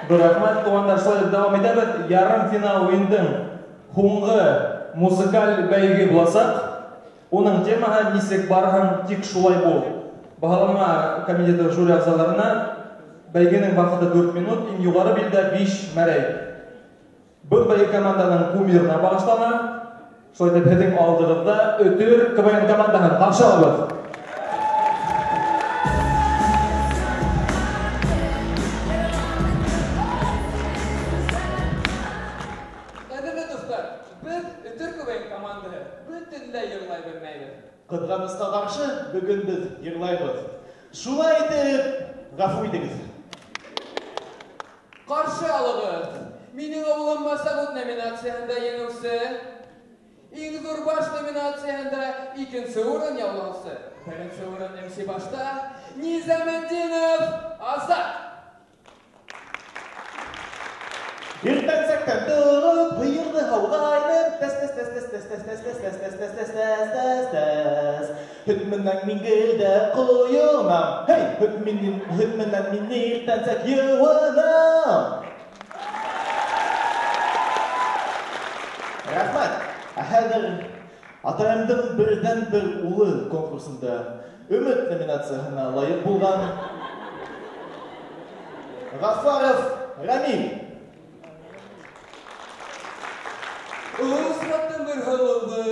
Рахмат, туғандар, шылай давам етебет. Ярым финал ойындың хуңғы музыкаль бәйге боласақ, оның темаға несек барған тек шулай бол. Бағалама комитеті жюри ағзаларына бәйгенің вақыты 4 минут, ең юғары белді 5 мәрәй. Бұл бәйге команданың кумирына бағыштана, шылай тәпедің алдығында өтір КВН команданың қаршы алып. Қыдғанысқа қаршы бүгін біз ерлайбыз. Шулай етіп, ғафу етіңіз. Қаршы алығыз. Менің ауылым Масағұт номинацияында еңілсі. Ең зор баш номинацияында екінші орын яулаусы. Бірінші орын емші башта Низамеддинов Азат. Ертең сәктен тұрып, бұйырды хауғайным, Хүтміннен мен келді қойынам, Хүтміннен мен ертең сәк еуінам. Рахмат, әхәдір атайымдың бірден бір ұлы конкурсында үміт номинациясына лайық болған Ғафаров Рамиль. Ұсыраттың бір ғылылды,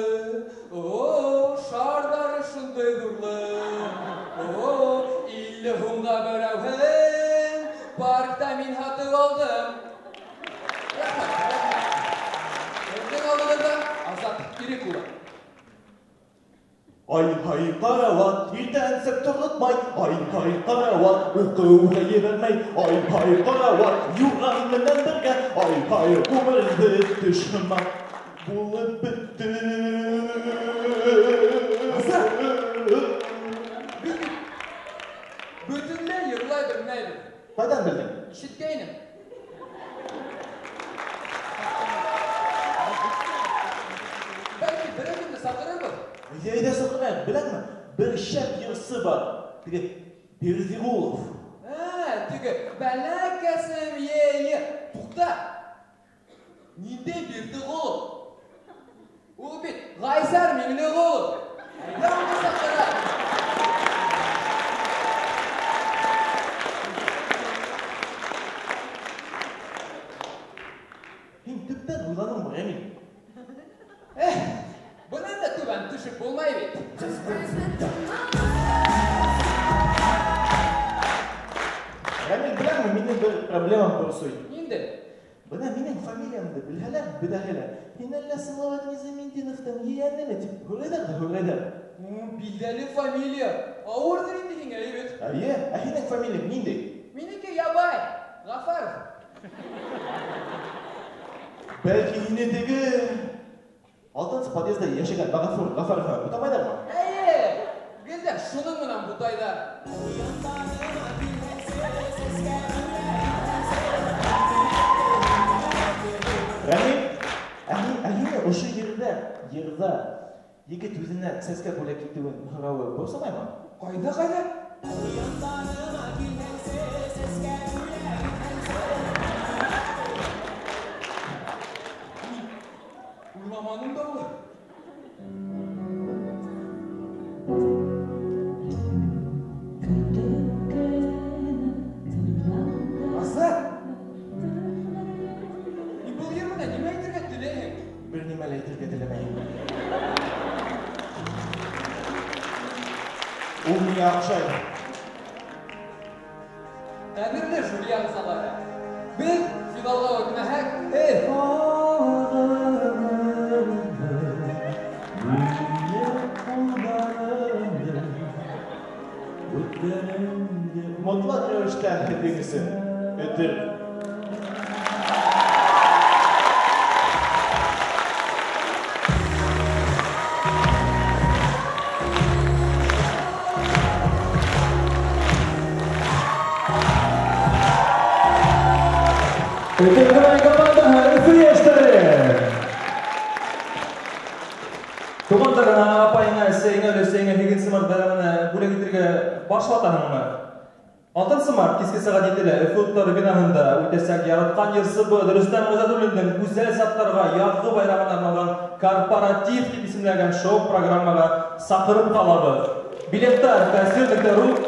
шардары шындай дұрлы, Иллі ғұңға бір әуін, паркта мен хаты алдым. Өтің алдығында Азат керек ұлы. Ай-хай қарауат, ертәнсік тұрғытмай, Ай-хай қарауат, оқуға ебірмей, Ай-хай қарауат, юған мінен бірге, Ай-хай өмірді түшімақ болып бітті. Азат! Бүтінле ерлай білмейді. Қайдан білдің? Шеткейнім. Бәлкі бір әкімді сатырыр бұл? Ейді соқырайық, біләң ме? Бір шәп ерсі бар, Бердиғулов. Түгі, бәләк кәсім ейі. Тұқта. Ненде Бердиғулов? Ол бет, Ғайсар Меңліғулов. Әйдамды сатыра. Мен түптен ойланым бар, әмін. Бұнан да түбән түшік болмай бет. Рамиль, біләң ме, менің бір проблемам бар сой. Енді? Бұна менің фамилиямды білхәләр, бідәхелер. Мен әлі Салауат Низамеддиновтың ейәнімі деп хөрәдер. Білдәлі фамилия. Ауырдыр енді ең әйбет. Әйе, әхенің фамилиям нендей? Менікі Ябай, Ғафаров. Бәлки енедегі алтынсы подъезда яшеген Ғафаровға бұтамайдар ма? Әйе, білді, шының мұнан бұтайдар. Рамиль, әйіне ұшы ерді, егет өзіне сәске бөлек кеттеуін ғырауы бұрсамай ма? Қайда? Ұрмаманың да олар. Азат! Бұл ерміне неме айтырға тілейін? Бір немелі айтырға тілемейін. Ол не ақшайды. Әдірлі жюри ағзалары. Біз финалға өтмәхәк. Мұтлақ рәвіштен дегісі өтір. Өтелгімай команда үфі ештері. Туғандарына апайыңа, сәйіңі, өлесәйіңі, хеген сымақ бәріміні бөлегеттерге башылатағын ма? Алтынсы март кеске сағат 7-лі Өфі бинасында үтесек яратқан ерсібі Рүстем Ғизатуллиндің güzel саттарға язғы байрамына арналған корпоратив деп исемлеген шоу-программаға сақырып қалады. Билеттер кәсір.ру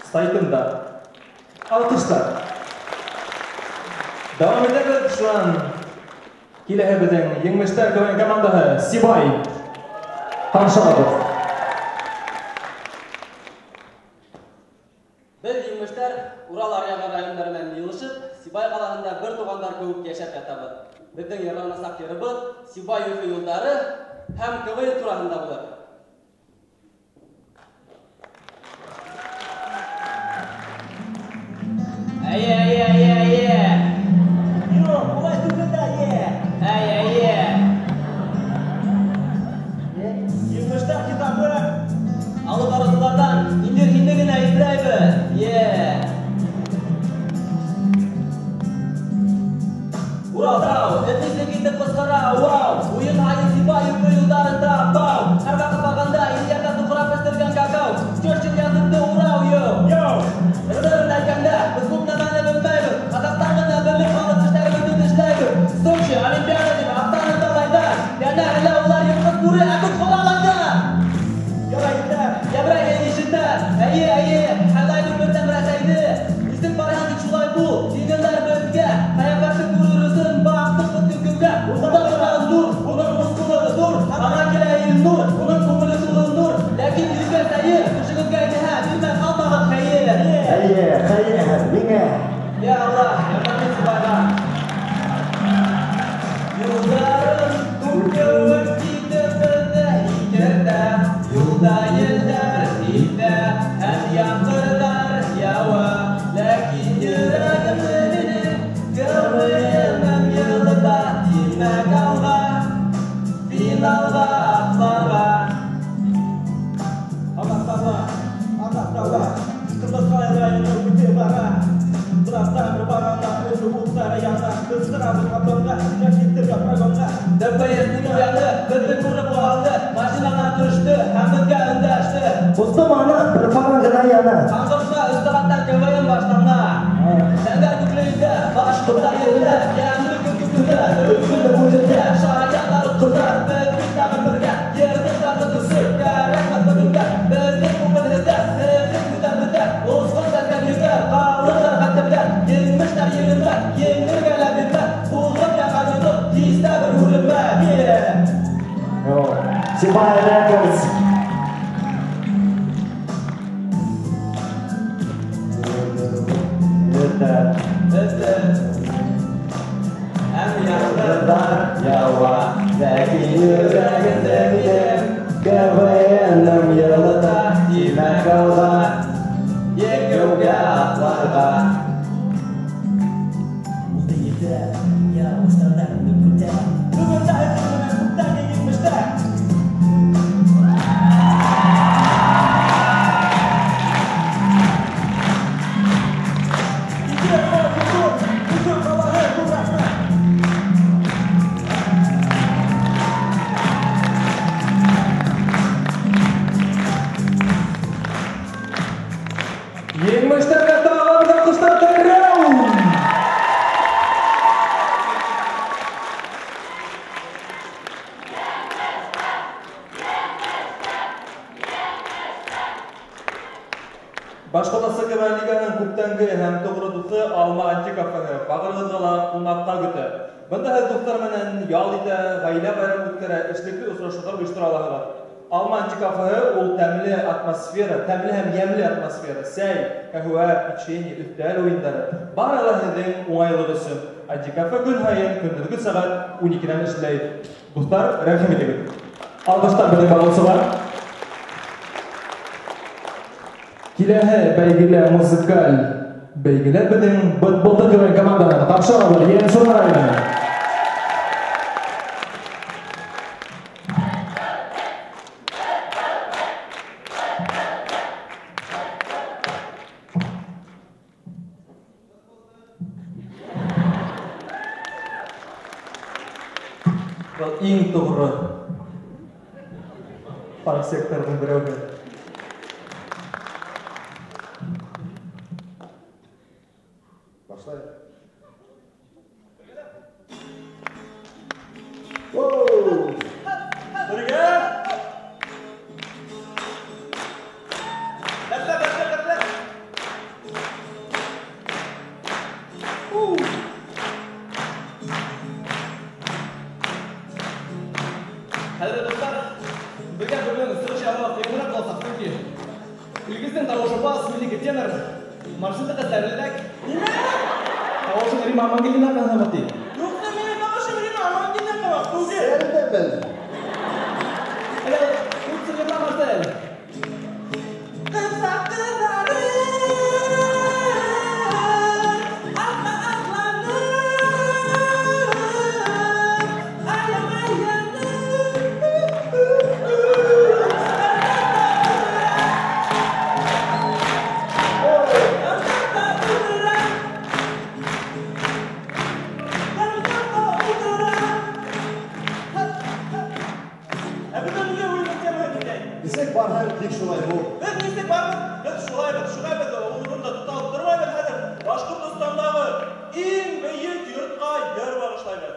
сайтында. Алқыштар. Давам етеді шуан келесі біздің еңмештер көген командаға Сибай Қаншалады. Біз еңмештер Урал Аряға райондарынан елішіп, Сибай қалағында бір туғандар көбіп кешеп жатабыз. Біздің ерланасақ ерібіз Сибай өфі елдары һәм КВ турасында болады. Алып арасылардан индер-индегін әйттірәйбі. Уралдау, әтнесі кетіп қысқара, вау! Ойын айын Сибай өкпі ұлдарында, бау! Қарға қыпағанда Индияда тұқырап өстірген какау. Чөшчін язықты Урау, йоу! Рыдырын әйкәнді, біз көпнан әне білмәйбіз. Қазақтағына біліп қалып үштәрі өтішләйбіз. Сочи, Олимпиада деп ақтаны талайдар. Бәнәрілі олар еққыз көрі әкіт қолалайдар. Ябрайын ешіндер, қалайды бірден рәсәйді. Естің барайын шулай бұл, сенелер бөлге. Қаяқашы көрірісін бақтық күткінге. Ұлда тұрған нұр, оның мұскулығы зор. Аған келәйін нұр, оның көңілі сұлы нұр. Ләкин жүзге сәйір, күшігізге әйтіға, білмән қалмаған қайыр. Меңе. Я Аллах, яқатын Сибайға. Юлдарым көпке өткейді бізді егерді. Юлда елдер дейді, ән яқырдар яуы. Ләкин жүрегім менің көңілім еліда. Тимәк алға, финалға ақпарға. Ағақтауға, қырдық қайрайыны өте бара. Бұлақтан бір баранда өзі ұлттары яна. Қыздырабыз қапымға, жәкеттіргі прогонға. ДПС-дің ұяны, бізді көріп оғалды. Машинаға түрішті, әмітке үндәшті. Ұсты маны бір фарангына яна. Қаңғыршыға үсті қаттан көбейін баштанға. Сәңгәр күклейді, баш құлда елді. Яңды күккүккүді, өккүлді көзінде. Шағаянлары құлдар, біз күттағын бірге. Ерді сағы түсіп, кәрәк бүгінгі. Біздің көңілді, сіздің күтәмізді. Осқын сәткәмізді, қалықтар қаттымды. Еңміштер елімді, еңгір кәләбімді. Бұлғын яқанымды, тиісті бір ұрымды. Сибай Records. Әм яқырдар яуа, ләкин жүрегіндегілер. КВН-ім еліда, тимәк алға, еңгеуге атларға. Ұлды еді, я ұстардан үкіде. Бүгінді әйтімімен құттан егенмішті. Еңмештер кәттағаларында құштар тәрреу! Башқаласы Кәмәл Лиганың күптәнгі һәм тоғыры дұқы Алма антикафығы бағырғызғала қунаққа күті. Бұнда әз дұқтар менен ял ите, ғайля байрам өткері ішлеклі ұсырашудар ұйштыралағыда. Алма антикафығы ол тәмлі атмосфера, тәмлі һәм емлі атмосфера, сәй, кәхуә, печенье, үттәл ойындары. Бар алахының оңайлығы үшін. Антикафы күн хайын күндізгі сағат 12-ден ішлейді. Дұқтар, рәхім етегін. Алғыштар біздің бағылсыға. Келәһі бәйгілі музыкаль бәйгілі біздің бұлты көген команданың қапшаға бар ең соңар айны. Ең тұғыры парк сектордың бірі өгі. Başlayın. Wow! Birga! Bekle. Hadi dostlar, birga bugun ысырышабыз тегінірек болсақ түнге. Үлгіздің тауышы бас милигі тенор, маршрутты қастарылдак. Тауышы Рим Амангелина қанаматты. Yoksa beni tavuşum Rima Amangeli'ne kalak. Tuğge! Sen de ben. Hadi, тут сыргырла Марсель. Desek var her dik şulay bu. Biz neyse bakın, biz şuraya uğrunda tutalım durmayın hadi. Başkırtistan'дағы en büyük yurtқа yer bağışlayın.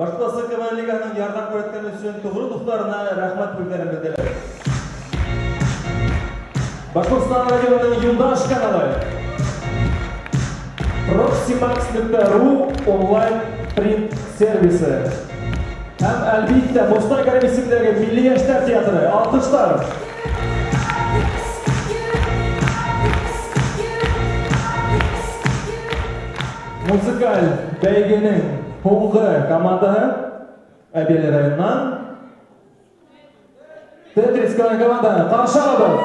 Башкаласы КВН лиганың ярдәм күрсәткән өчен тугры дусларына рәхмәт белдерәм. Башкортстан радионың юлдаш каналы Proximax.ru онлайн принт сервисы һәм әлбиттә Мостай Карабисендәге Милли яшьләр театры. Алкышлар! Музыкаль бәйгенең һуңгы командаһы Әбел районыннан Тетрис команданы каршы алабыз.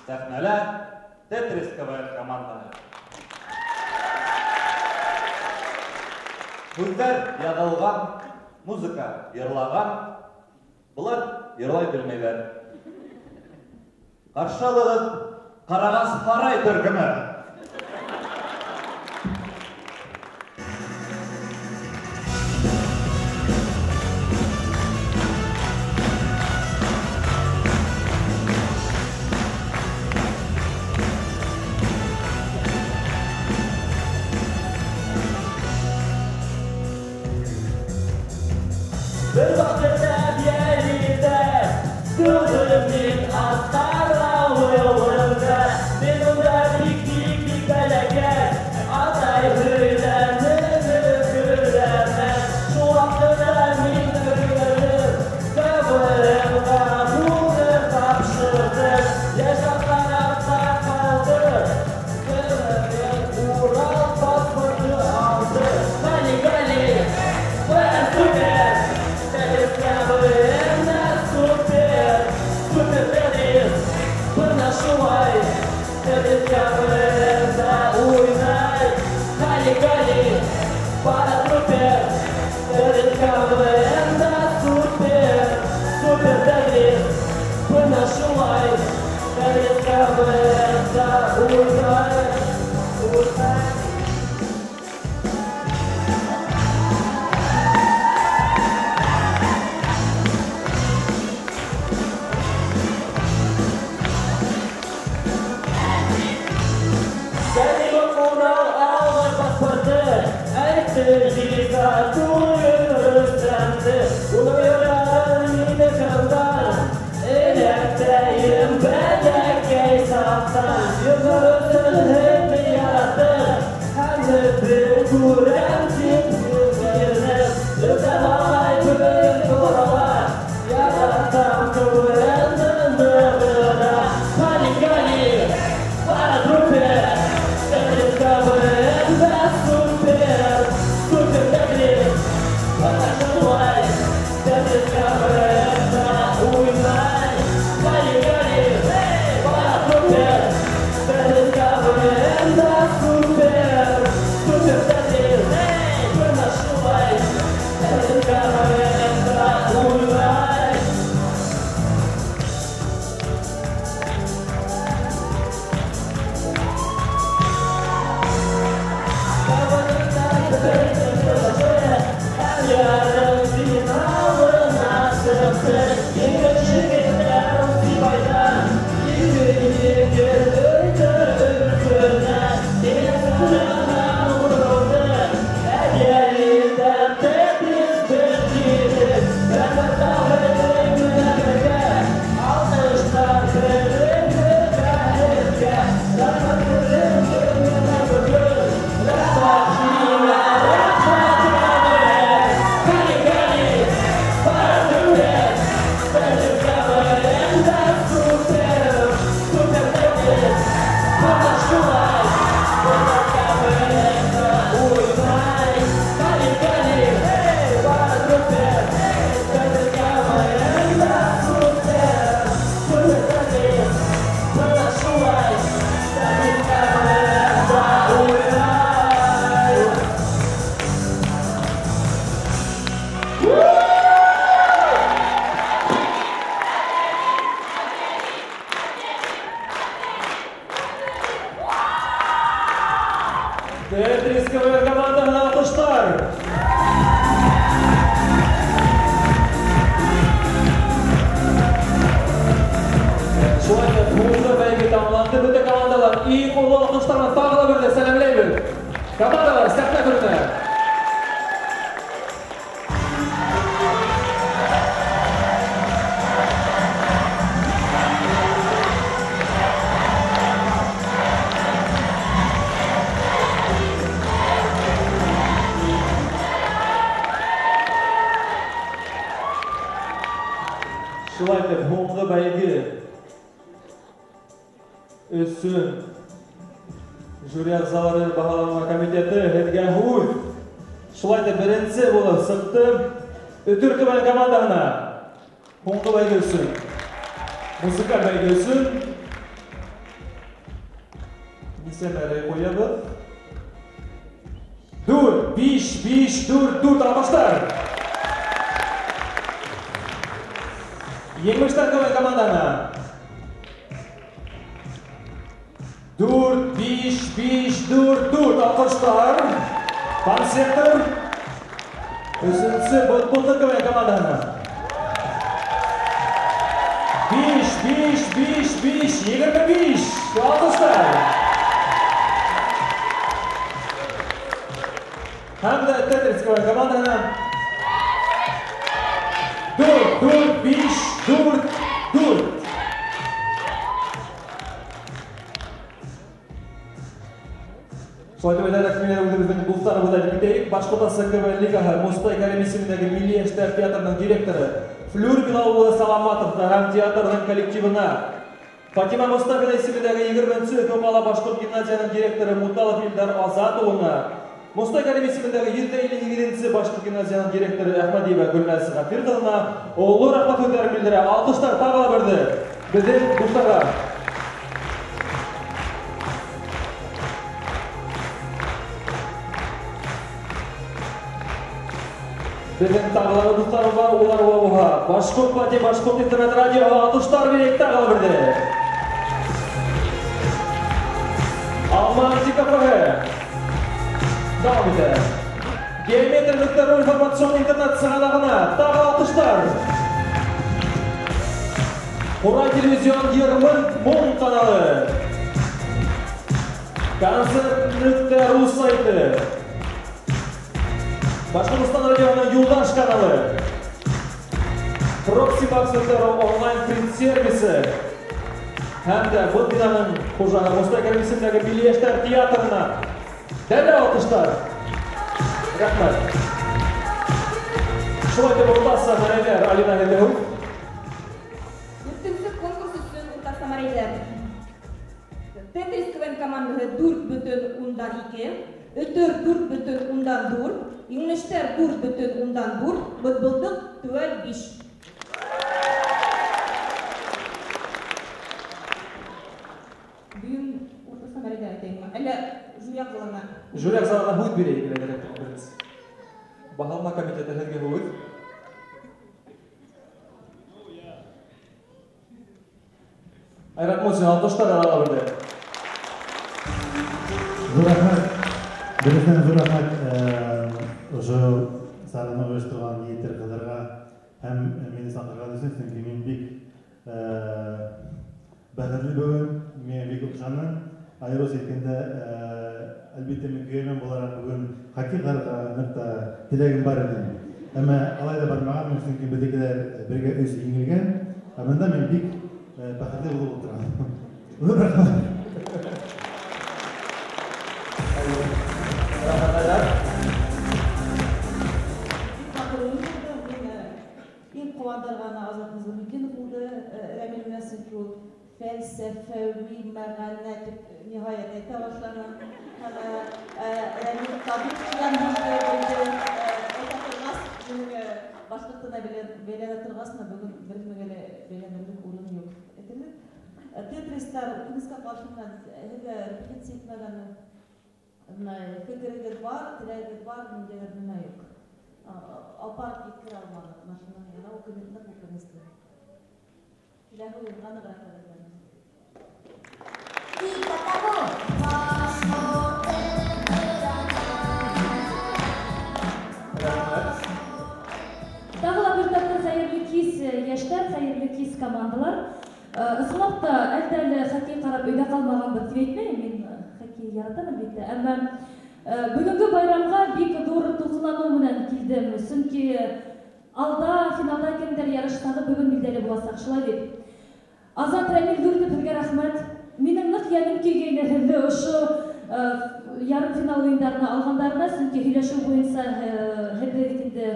Сәхнәлә Тетрис команданы. Күздәр ягылган, музыка йырлаган, булар йырлай белмәйләр. Каршы алыгыз Карагаз Фарай төркеме. Bir vaqtda biyalida ko'zimning asqaravida men unda tik balaga atay huylanib ko'raman. Shu vaqtda men ko'rdim qabrimga uni topshirdim. Yashab qarabda qoldim Ural pasporti oldi. Gali iyi kolu alkışlarla tağla bir de selamlayın. Komanda spektakülüne. Şulayda hoğunga baygi üssün jüri a'zalari baholama komiteti Hedgan Huy şulayda birinchi bo'lib chiqdi O'tir tuman komandasini ho'nga baygi üssün musikal baygi üssün misallarga qo'yamiz 4 5 5 4 4 alkışlar. Yengmişler komandana 4 5 5 4 4 alkışlar. Konsertör Üçüncüsü Buldur komandana 5 5 5 5 25 alkışlar. Hem de Tetris komandana 4 4 5 4 4 Şöyle böyle rakimlerimizin buluşlarımızda birlikte Başkota SKB Ligaha Musta Akademisi'ndeki Milli Eşler Tiyatro'nun direktörü Flür Bilaoğlu Salamatov hem tiyatronun kolektivine Fatima Mustafa'nın isimindeki 20. Topala Başkot Gimnaziyanın direktörü Mutalov İldar Azatoğlu'na Musta Akademisi'ndeki 7. Başkot Gimnaziyanın direktörü Ahmadiyeva Gülnaz Gafirdovna oğlu rahmat önder bildire alkışlar tağla verdi. Bizim Mustafa Bizim tağla dostlarım var, ular oha. Başkot Pati, Başkot İnternet Radyo alkışlar birlikte tağla verdi. Alman Zikafrahe devam edelim. Geometri.ru informasyon internet sağlığına tağla alkışlar. Koray Televizyon 20 Mon kanalı. Konser.ru saytı. Başkomistan Radyo'nun Yoldaş kanalı. Proximax.ru online print servisi. Hem de bu binanın kocağı Musta Akademisi'ndeki Milli Eşler Tiyatro'na değerli alkışlar. Rahmet. Şulayda Burtasa Maraylar Alina Hedehov. Üçüncü konkurs için Burtasa Maraylar. Tetris kıven komandası 4,2, Ötür 4,4, Yunuslar 4,4, Bıdbıldık 12. Büyüm Burtasa Maraylar eteyim. Öyle jüri akılına. Jüri akılına hüt bireyim. Bahalma komiteti Hedgan Huy. Ayrat Musin alkışlar alabildi. Zurahmet, birisinden zurahmet şu sarını uyuşturan yiğitler kızlarga hem beni sakırga düşün çünkü men bik bahirli bugün men bik okşanın ayros etkende elbette mükemmel bolarak bugün hakikaten nokta dilegim var idi. Ama alayda barmağım çünkü bizdekiler birge öz yengilgen. Amanda men bik bahirli bulup oturan. Zurahmet. İlk kuvandırğana azatımızı mümkün buldu. Emil Mesutlu felsefi, meğannet, nihayet ete başlanan Emil Tabip Şilandır'da etatırmaz başlıktına belen atırmasına bugün birimine belenirlik uğrunu yok. Tetrisler, kınıska karşımdan repetitsiya etmegeni fikiriniz var, dileğiniz var, müncelerine yok. Apart fikir almalı, maşından yana o kıymetine kokunuzdu. Dileği uyumlarına bırakır edemez. Y catamos. Dağla bir takım sayırlı kis yaşlar, sayırlı kis komandalar. Ысынлапта әлдәле хоккей қарап өйдә қалмаған деп әйтмәйм, мин хоккей яратам әлбәттә, әмма бүгенге байрамга бик зур тулкынлану менән килдем, чөнки алда финалда кемдер ярыштагы бүген билдәле буласак, шулай дип. Азат Рамил Дүртев, һеҙгә рәхмәт. Минең нык янем килгәйне һеҙҙе ошо ярым финал уйындарына алғандарына, чөнки һөйләшеү буйынса һеҙҙе инде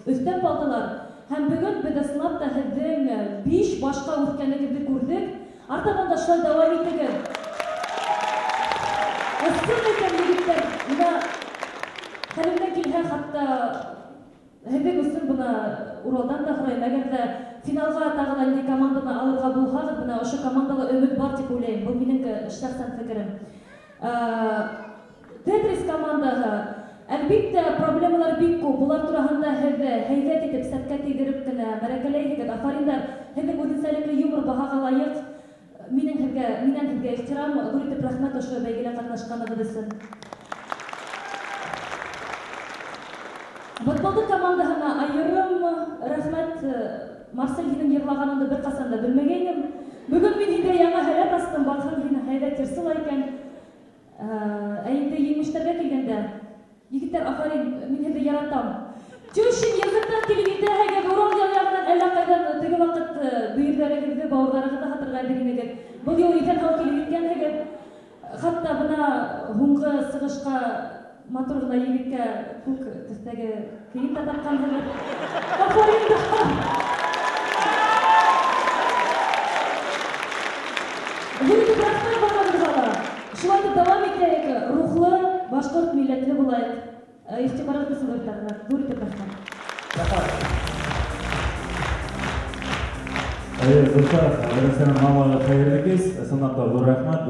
өҫтәп алдылар. Һәм бөгөн беҙ ысынлап та һеҙҙең 5 башҡа үҫкәнегеҙҙе күрҙек. Артабан да шулай дауам итегеҙ. Ысын икән, егеттәр, мына хәлемдән килһә, хатта һеҙҙең өсөн бына Уралдан да һорайым, әгәр дә финалға тағы да команданы алырға булһағыҙ, бына ошо командала өмөт бар дип уйлайым. Был минең шәхсән фекерем. Тетрис командаһы, әлбиттә, проблемалар бик күп. Булар тураһында һеҙ һәйбәт итеп, сәпкә тейҙереп кенә мәрәкәләйһегеҙ. Афариндар, һеҙҙең үҙенсәлекле юмор баһаға лайыҡ. Минән һеҙгә ихтирам, ҙур итеп рәхмәт ошо бәйгелә ҡатнашҡанығыҙ өсөн. Футболды командаһына айырым рәхмәт. Марсель һинең йырлағаныңды бер ҡасан да белмәгәйнем. Бөгөн мин һиңә яңы һәләт астым, барһаң һин һәйбәт йырсыла икән. Ә инде еңештәргә килгәндә, егеттәр, афарин, мин һеҙҙе яратам. Тюшин языҡтан килеп итәһегеҙ, Урал яғынан әллә ҡайҙан теге ваҡыт бөйөрҙәрегеҙҙе, бауырҙарығыҙҙы хатırlayып инегеҙ. Был юл иҫән һау килеп иткәнһегеҙ. Хатта бына һуңғы сығышҡа матур ғына егеткә күк төҫтәге кейем дә тапҡанһығыҙ. Афарин да! Ҙур рәхмәт барығыҙға ла. Шулай итеп дауам итәйек, рухлы, башҡорт милләтле булайыҡ. Ихтибарығыҙ өсөн рәхмәт. Ҙур итеп рәхмәт. Достар, Рәсән Мамаға хәйерле кис. Ысынлап та ҙур рәхмәт.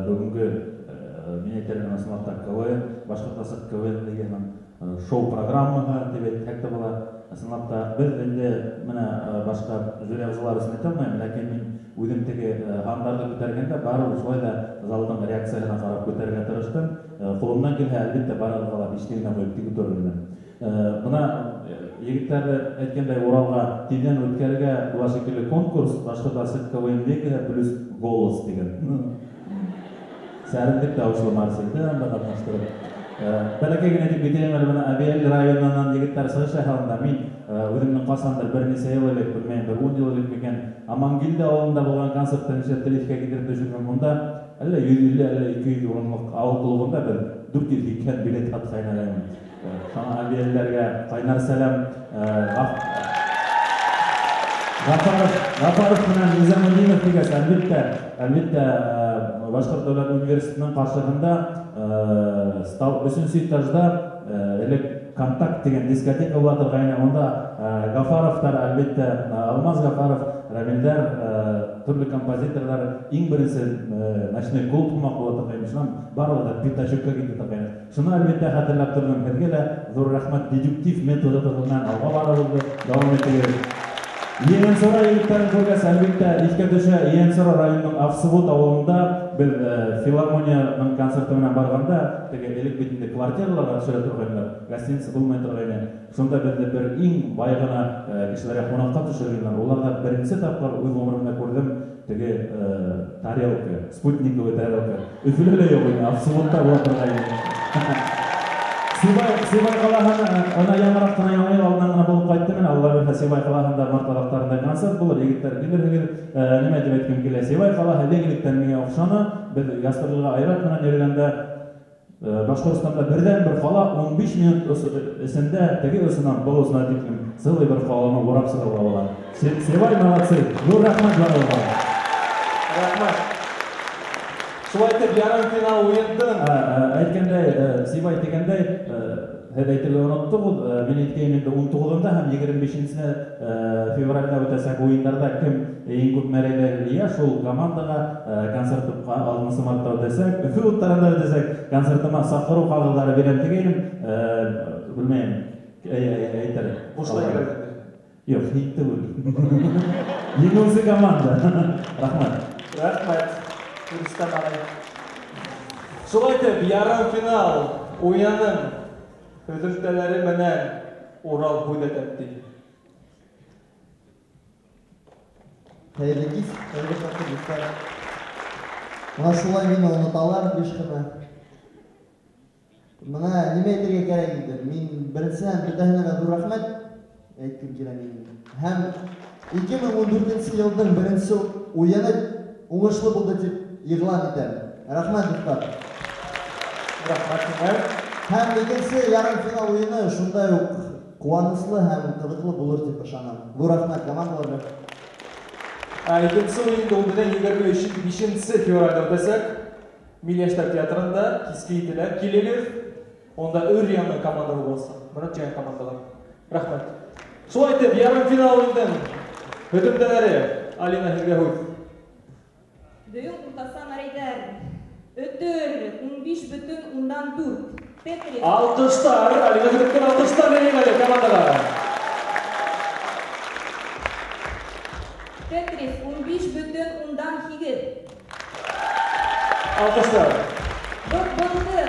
Бүгенге мин әйтәләр ысынлапта КВН, башҡортаса КВН дигән шоу программаға дип әйтһәк тә була. Ысынлап та беҙ инде менә башҡа жюри ағзалары өсөн әйтә алмайым, ләкин мин үҙем теге һандарды күтәргәндә барыбер шулай да залдың реакцияһына ҡарап күтәрергә тырыштым. Ҡулымдан килһә, әлбиттә барығыҙға ла биштегенә ҡуйып тик күтәрермен. Бына егеттәр әйткәндәй, Уралға тиҙҙән үткәрергә була шикелле конкурс, башҡортаса КВН плюс голос дигән. Сәрелдек тауышлы Марселде ҡатнаштырып. Бәләкәй генә дип әйтәйем әле, бына Әбйәл районынан егеттәр сығыш яһағанда мин үҙемнең ҡасандыр бер нисә йыл элек, белмәйем, бер 10 йыл элек микән, Амангилдә ауылында булған концерттан Телефкә китереп төшөргән. Унда әллә 150, әллә 200 урынлык ауыл клубында бер 400 билет һатҡайны. Шуңа Әбйәлләргә ҡайнар сәлам. Ғафаров менән Низамудинов дигәс, әлбиттә Башҡорт дәүләт университетының ҡаршыһында 3-нче этажда элек Контакт дигән дискотека була торғайны. Онда Гафаровтар, әлбиттә Алмаз Гафаров, Рамилдәр, төрлө композиторлар иң беренсе ночной клуб ҡумаҡ була торғайны. Шунан барлығы да пятачокка китә торғайны. Шуны әлбиттә хәтерләп тордом. Һеҙгә лә ҙур рәхмәт. Дедуктив методы менән алға барығыҙҙы дауам итегеҙ. Иенсора егеттәрен күргәс, әлбиттә иҫкә төшә. Иенсора районының Авсывут ауылында беҙ филармонияның концерты менән барғанда, теге элек бит инде квартираларға төшөрә торғайнылар, гостиница булмай торғайны. Шунда беҙҙе бер иң бай ғына кешеләргә ҡунаҡҡа төшөргәндәр. Уларҙа беренсе тапҡыр үҙ ғүмеремдә күрҙем теге тарелка, спутниковый тарелка. Өфөлә лә юҡ ине, Авсывутта була торғайны. Сибай ҡалаһына ана яңыраҡ ҡына яңы йыл алдынан ғына булып ҡайтты мен. Алла бирһә, Сибай ҡалаһында март аҙаҡтарында концерт булыр. Егеттәр килерһегеҙ. Нимә тип әйткем килә? Сибай ҡалаһы легелектән миңә оҡшаны. Беҙ ястырғыға айрат менән йөрөгәндә Башҡортостанда берҙән-бер ҡала 15 минут эсендә теге осонан был осона тиклем сылый бер ҡаланы урап сығырға була. Сибай молодцы. Ҙур рәхмәт барығыҙға. Рәхмәт. Шулай итеп, ярым финал уйындың. Әйткәндәй, Сибай дигәндәй, һеҙ әйтергә оноттоғоҙ. Мин әйткәйем инде 19-нда һәм 25-нче февралдә үтәсәк уйындарда кем иң күп мәрәйләр ия, шул командаға концертыма 6 мартта үтәсәк, Өфө уттарында үтәсәк, концертыма саҡырыу ҡағыҙҙары бирәм тигәйнем. Белмәйем, әйтер. Бушлай кәрәк. Юҡ, һин түгел. Еңеүсе команда. Рәхмәт. Рәхмәт. Шулай итеп, ярым финал уйының һөҙөмтәләре менән Урал һүҙ әйтте. Хайрегиз, хайрегатты достар. Мына шулай мені ұныталар ешқына. Мына неме етерге керек еді. Мен біріншіден бүтәһенеме dur рахмет айткым келе мен. Һәм 2014 елдың бірінші ойыны оңышлы болды деп иғлан етем. Рахмет достар. Рахмет. Һәм екінші ярым финал ойыны шундай ук қуанышлы һәм қызыклы булыр деп ышанам. Бу рахмет командаларга. Екінші ойында ол бізден 25 февральда өтесек, Милештар театрында кескейтілер келелер, онда өр яңы командалар болса, мұны жаңа командалар. Рахмет. Солай деп, ярым финал ойындың өтімділері Алина Хиргахуй. Дөйін ұлтасан арайдар. Өтір 15,4. Тетрис. Алқыштар, Алина Хиргахуйдың алқыштар беремелі командаға. Тетрис 15,2. Алқыштар. Бұрбылды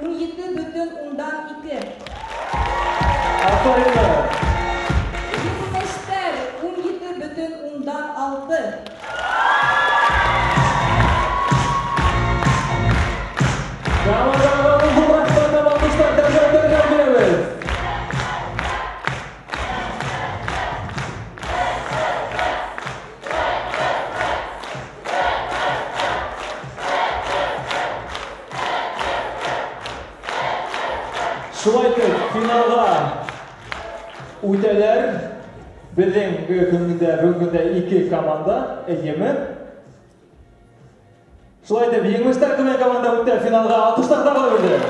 17,2. Алқарында. Егінештер 17,6. Командаға бұл рахматтан алқыштар дәржеттер береміз. Шулайтып, финалға өтелер біздің бүгінде 2 команда әйемі. Шулайтып, еңістер күмен команда өтті финалға алқыштар тағылы берді.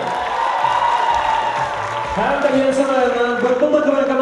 Һәм де енсімі Бұрбылды күмен команда